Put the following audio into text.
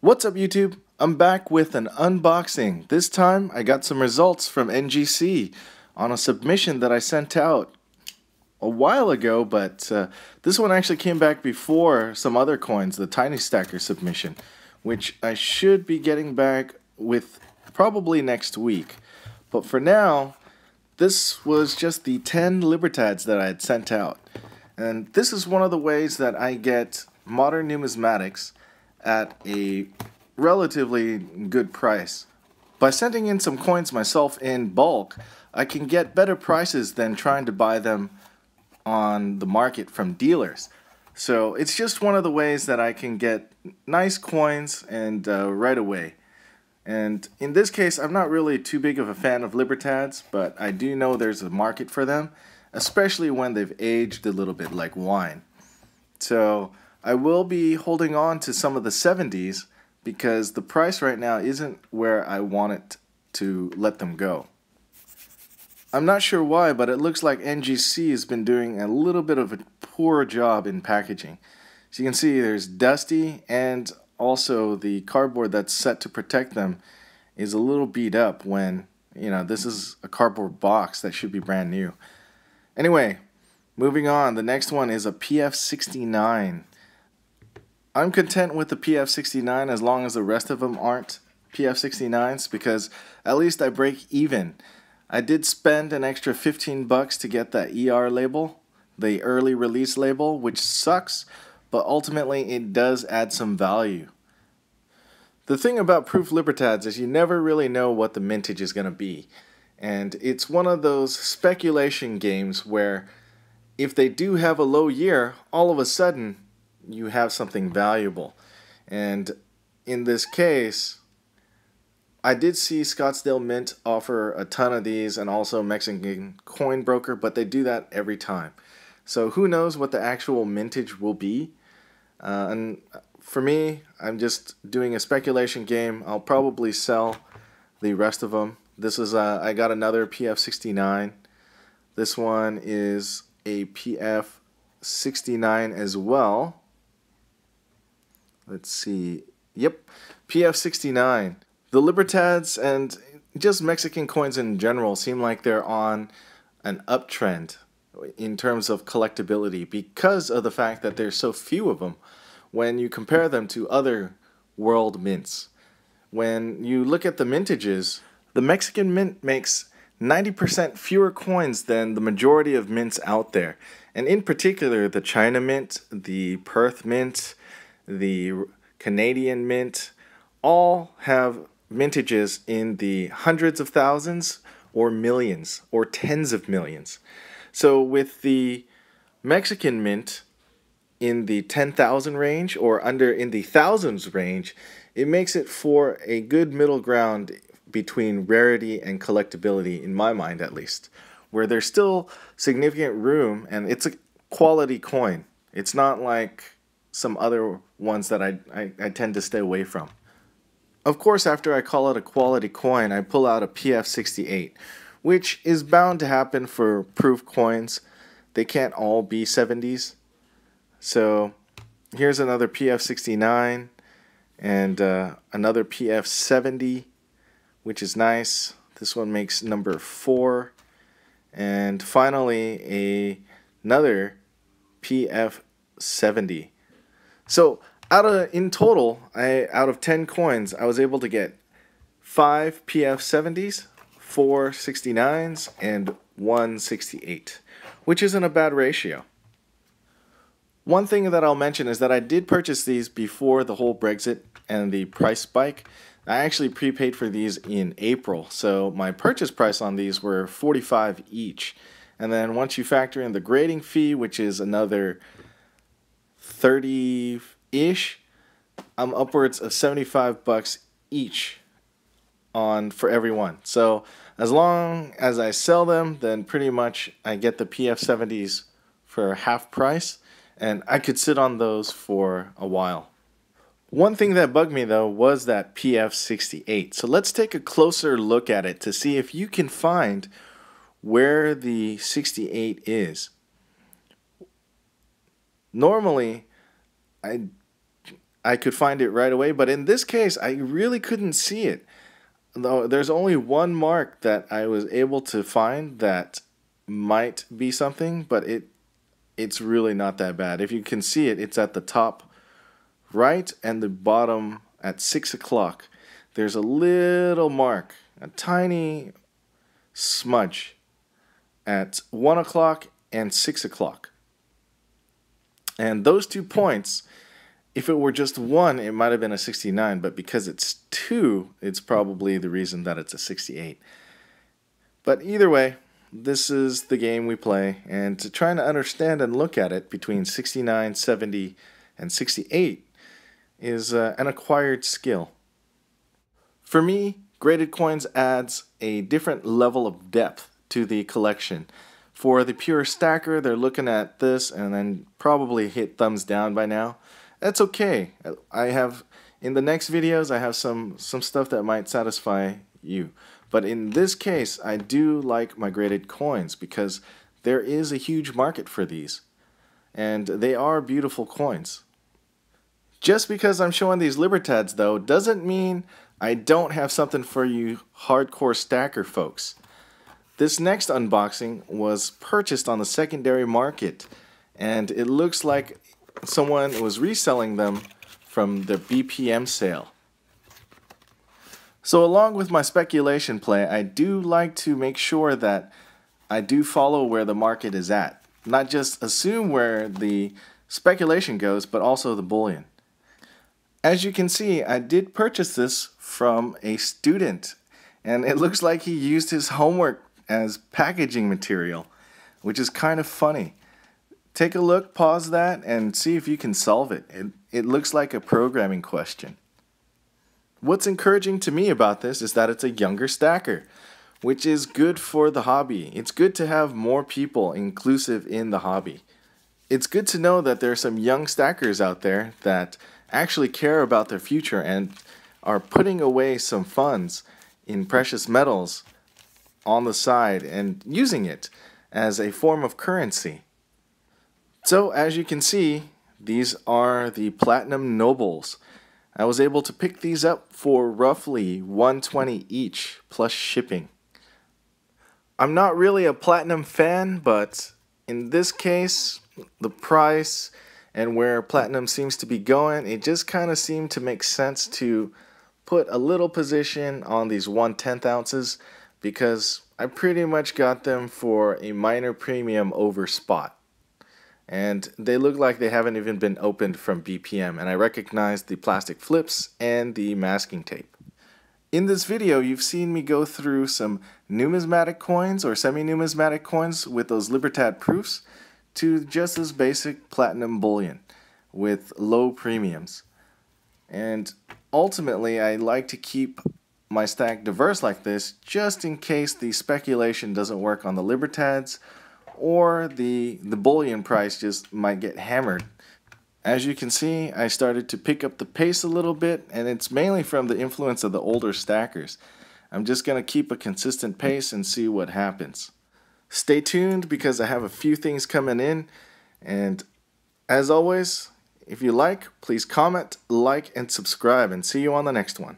What's up, YouTube? I'm back with an unboxing. This time I got some results from NGC on a submission that I sent out a while ago, but this one actually came back before some other coins, the Tiny Stacker submission, which I should be getting back with probably next week. But for now, this was just the 10 Libertads that I had sent out. And this is one of the ways that I get modern numismatics at a relatively good price. By sending in some coins myself in bulk, I can get better prices than trying to buy them on the market from dealers. So it's just one of the ways that I can get nice coins and right away. And in this case, I'm not really too big of a fan of Libertads, but I do know there's a market for them, especially when they've aged a little bit like wine. So I will be holding on to some of the 70s because the price right now isn't where I want it to let them go. I'm not sure why, but it looks like NGC has been doing a little bit of a poor job in packaging. As you can see, there's dusty, and also the cardboard that's set to protect them is a little beat up when, this is a cardboard box that should be brand new. Anyway, moving on, the next one is a PF69. I'm content with the PF69 as long as the rest of them aren't PF69s, because at least I break even. I did spend an extra 15 bucks to get that ER label, the early release label, which sucks, but ultimately it does add some value. The thing about proof Libertads is you never really know what the mintage is going to be. And it's one of those speculation games where if they do have a low year, all of a sudden you have something valuable. And in this case, I did see Scottsdale Mint offer a ton of these, and also Mexican Coin Broker, but they do that every time. So who knows what the actual mintage will be. And for me, I'm just doing a speculation game. I'll probably sell the rest of them. This is I got another PF69. This one is a PF69 as well. Let's see. Yep, PF69. The Libertads and just Mexican coins in general seem like they're on an uptrend in terms of collectability because of the fact that there's so few of them when you compare them to other world mints. When you look at the mintages, the Mexican mint makes 90% fewer coins than the majority of mints out there. And in particular, the China Mint, the Perth Mint, the Canadian Mint, all have mintages in the hundreds of thousands or millions or tens of millions. So with the Mexican Mint in the 10,000 range or under in the thousands range, it makes it for a good middle ground between rarity and collectability, in my mind at least, where there's still significant room, and it's a quality coin. It's not like some other ones that I tend to stay away from. Of course, after I call it a quality coin, I pull out a PF68, which is bound to happen for proof coins. They can't all be 70s. So here's another PF69 and another PF70, which is nice. This one makes number 4. And finally, another PF70. So in total, out of 10 coins, I was able to get 5 PF70s, 4 69s, and 1 68, which isn't a bad ratio. One thing that I'll mention is that I did purchase these before the whole Brexit and the price spike. I actually prepaid for these in April, so my purchase price on these were $45 each. And then once you factor in the grading fee, which is another $30-ish, I'm upwards of 75 bucks each for every one. So as long as I sell them, then pretty much I get the PF70s for half price, and I could sit on those for a while. One thing that bugged me though was that PF68. So let's take a closer look at it to see if you can find where the 68 is. Normally, I I could find it right away, but in this case, I really couldn't see it. Though there's only one mark that I was able to find that might be something, but it's really not that bad. If you can see it, it's at the top right and the bottom at 6 o'clock. There's a little mark, a tiny smudge at 1 o'clock and 6 o'clock. And those 2 points, if it were just 1, it might have been a 69, but because it's 2, it's probably the reason that it's a 68. But either way, this is the game we play, and to try to understand and look at it between 69, 70, and 68 is an acquired skill. For me, graded coins adds a different level of depth to the collection. For the pure stacker, they're looking at this and then probably hit thumbs down by now. That's okay. In the next videos, I have some stuff that might satisfy you. But in this case, I do like my graded coins because there is a huge market for these. And they are beautiful coins. Just because I'm showing these Libertads though, doesn't mean I don't have something for you hardcore stacker folks. This next unboxing was purchased on the secondary market, and it looks like someone was reselling them from the BPM sale. So along with my speculation play, I do like to make sure that I do follow where the market is at. Not just assume where the speculation goes, but also the bullion. As you can see, I did purchase this from a student, and it looks like he used his homework as packaging material, which is kind of funny. Take a look, pause that, and see if you can solve it. It looks like a programming question. What's encouraging to me about this is that it's a younger stacker, which is good for the hobby. It's good to have more people inclusive in the hobby. It's good to know that there are some young stackers out there that actually care about their future and are putting away some funds in precious metals on the side and using it as a form of currency. So as you can see, these are the Platinum Nobles. I was able to pick these up for roughly $120 each plus shipping. I'm not really a Platinum fan, but in this case, the price and where Platinum seems to be going, it just kind of seemed to make sense to put a little position on these 1/10 ounces because I pretty much got them for a minor premium over spot. And they look like they haven't even been opened from BPM, and I recognize the plastic flips and the masking tape. In this video, you've seen me go through some numismatic coins or semi-numismatic coins with those Libertad proofs to just as basic platinum bullion with low premiums. And ultimately, I like to keep my stack diverse like this just in case the speculation doesn't work on the Libertads or the bullion price just might get hammered. As you can see, I started to pick up the pace a little bit, and it's mainly from the influence of the older stackers. I'm just going to keep a consistent pace and see what happens. Stay tuned because I have a few things coming in, and as always, if you like, please comment, like, and subscribe, and see you on the next one.